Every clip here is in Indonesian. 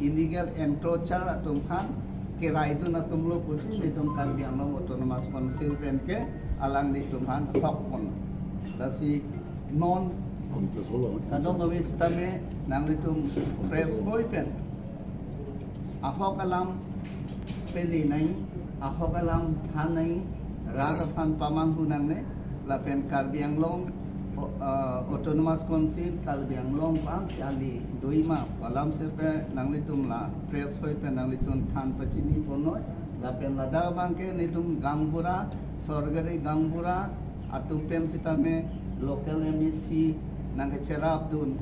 illegal encroacher atum han ke raidu na tumlo pusi nitum Karbi Anglong Autonomous Council pen ke alang nitum han hok pon lasi non kadong awis tame nang nitum press boy pen ahok alam peli nai ahok alam than nai rada phan pamang hunang ne la pen Karbi Anglong Autonomous Council Karbi Anglong pam siali doima palam sepe nanglitum la press hoy pe nanglitum than pachini ponoi la pen lada bangke nitum gangbura sorgare gangbura atum pen sitame local MEC nang cerap dun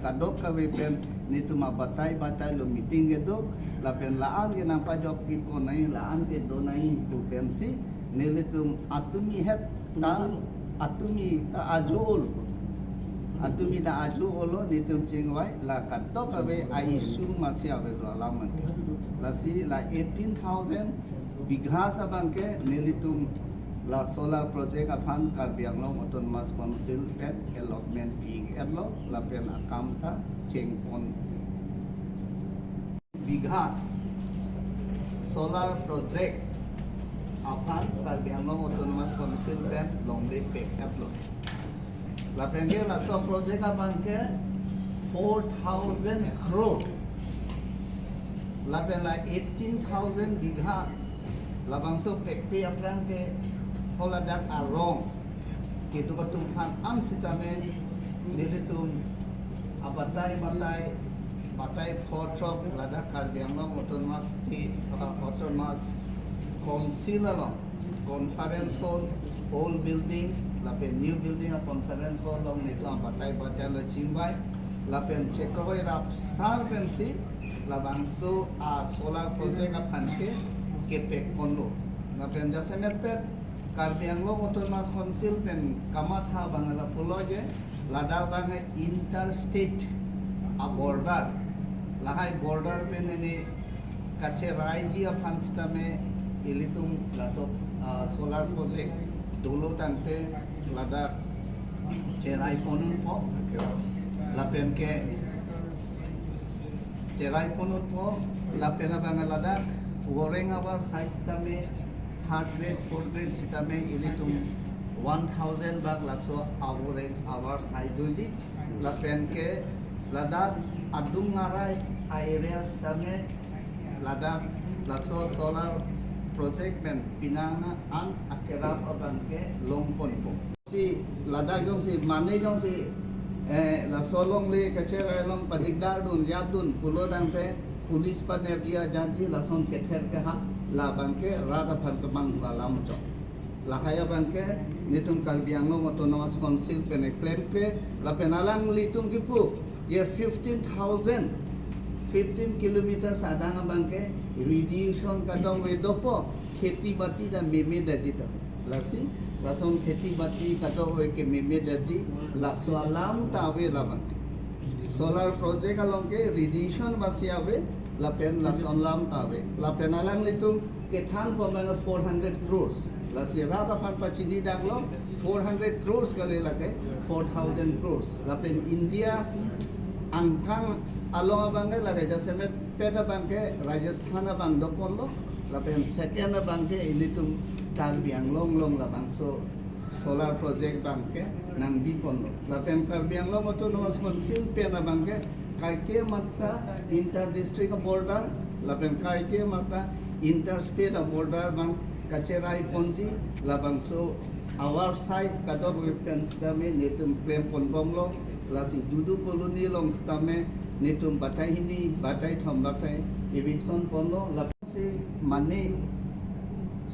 kadok kawe pen nitum batai lo meeting gedo la pen laan ge nang pajok pipo nai laan ke donai tu pensi nilitum atumi het ta atumi ta ajul atumi da aju olo nitum chingwai la katok abe aisu masih abe do alaman lasi la 18,000 bigha sabangke nilitum la solar project apan Karbi Anglong Autonomous Council pen allotment pig ello la pen akamta chengpon bigha solar project apan Karbi Anglong Autonomous Council pen longde pekat lo la penge la so project apan ke 4,000 crore la pen la 18,000 bighas la bangso pekpe apran ke holadak arong ke tu katum phan am sitame nilitum batai photrok lada Karbi Anglong Autonomous State Autonomous Council along conference hall old building lapen new building a conference hall long nitu batai lo chingbai lapen chekroi rap sar pensi labangso a solar project a phanke kepek kondo lapen jasemet pet Karbi Anglong Autonomous Council pen kamatha bangala puloje lada bange interstate a border lahai border pen ini kache raiji a phanstame ilitum laso solar project dulu tante lada cerai ponun po lapen ke cerai ponun po lapen abang lada goreng abar size tame third grade fourth grade sitame ilitum 1,000 bag laso goreng abar size doji lapen ke lada adung ngarai area sitame lada laso solar project pen pinana ang akerap abang ke longpon po si lada jong si mane jong si la solong le kachera long padigdar dun yadun pulo dangte pulis panerbia janji la son kether ke ha la bangke rada phan kemang lalam cho la haya bangke nitum Karbi Anglong Autonomous Council pen claim pe la penalang litung kipu ye 15 kilometers adang bangke reduction kadang wedopo खेती बाती दा मेमे दजी ता लसी लसों खेती बाती कतो होए के मेमे दजी लसो अलाम तावे लाबन सोलर प्रोजेक्ट अलों के रेडिएशन बसियावे लापेन लसों अलाम तावे लापेन अलांग लितुम के थान पमंग 400 crores लसी राता पान पचिनी डागलो 400 crores कले लगे 4,000 crores लापेन India angkang along abangke lage jaseme peda bangke Rajasthan abang dokonlo lapen second bangke ilitum Karbi Anglong long labangso solar project bangke nang bikonlo lapen Karbi Anglong Autonomous Council pena bangke kaike mata inter district border lapen kaike mata interstate border bang kacerai ponji labangso our side kadok weapons kami nitum claim ponbonglo lasi dudu koloni long stame nitum batai hini batai thom batai eviction pono lapsi mane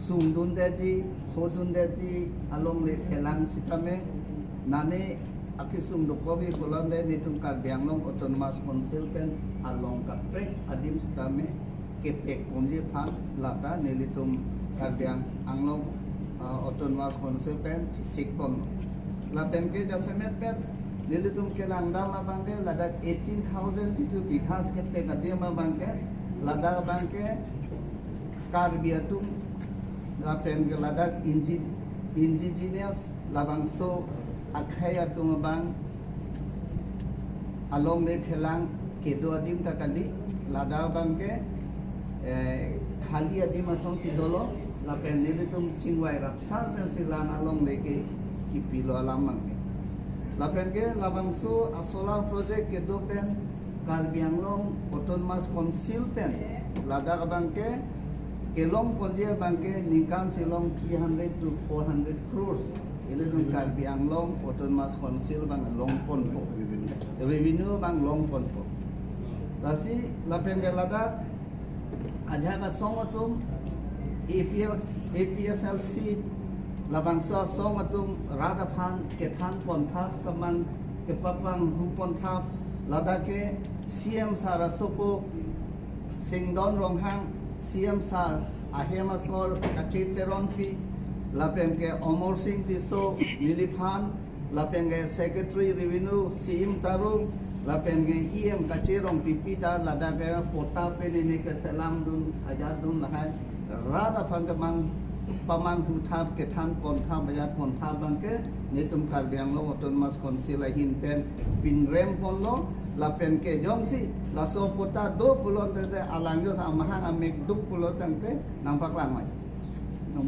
sungdun deji hodun deji along le elang sitame nane akisung dokobi kolande nitum Karbi Anglong Autonomous Council pen along kaprek adim stame kepek only phan lata nelitum Karbi Anglong Autonomous Council pen sikpon lapen ke jasemet pet nilitum ke langdam abangke ladak 18,000 itu bighas ke pekadiam abangke ladak abangke Karbiatum lapen ke ladak indigenous labangso akhayatum abang along le phelang kedo adim takali lada bangke khali adi masong si dolo lapen nili tum chingwai rapsar pen si lana long leke kipilo alam bangke lapen ke labangsu a solar project ke do pen Karbi Anglong Autonomous Council pen lada bangke kelong ponje bangke ningkan silong 300 to 400 crores ini dun Karbi Anglong Autonomous Council bang long pon po revenue bang long pon po lasi lapen ke lada aja ka songatum APSLC labangso songatum radaphan kethan pontha kamang kepapang hupontha lada ke CM Sarasopo Singdon Ronghang CM Sar Ahemasor Kachiteronpi lapen ke Omor Singh Tiso Niliphan lapen ke Secretary Revenue CM Tarung lapen ke EM Kachirong Pipita lada ke pota penini ke selam dun ajadun lahai rada phan kamang paman huthap ke than pontha bayat pontha bangke nitum Karbi Anglong Autonomous Council ahin pen pinrem ponlo lapen ke jongsi laso pota do pulon tete alangyo sa mahang amek duk pulot tangte nampak langmai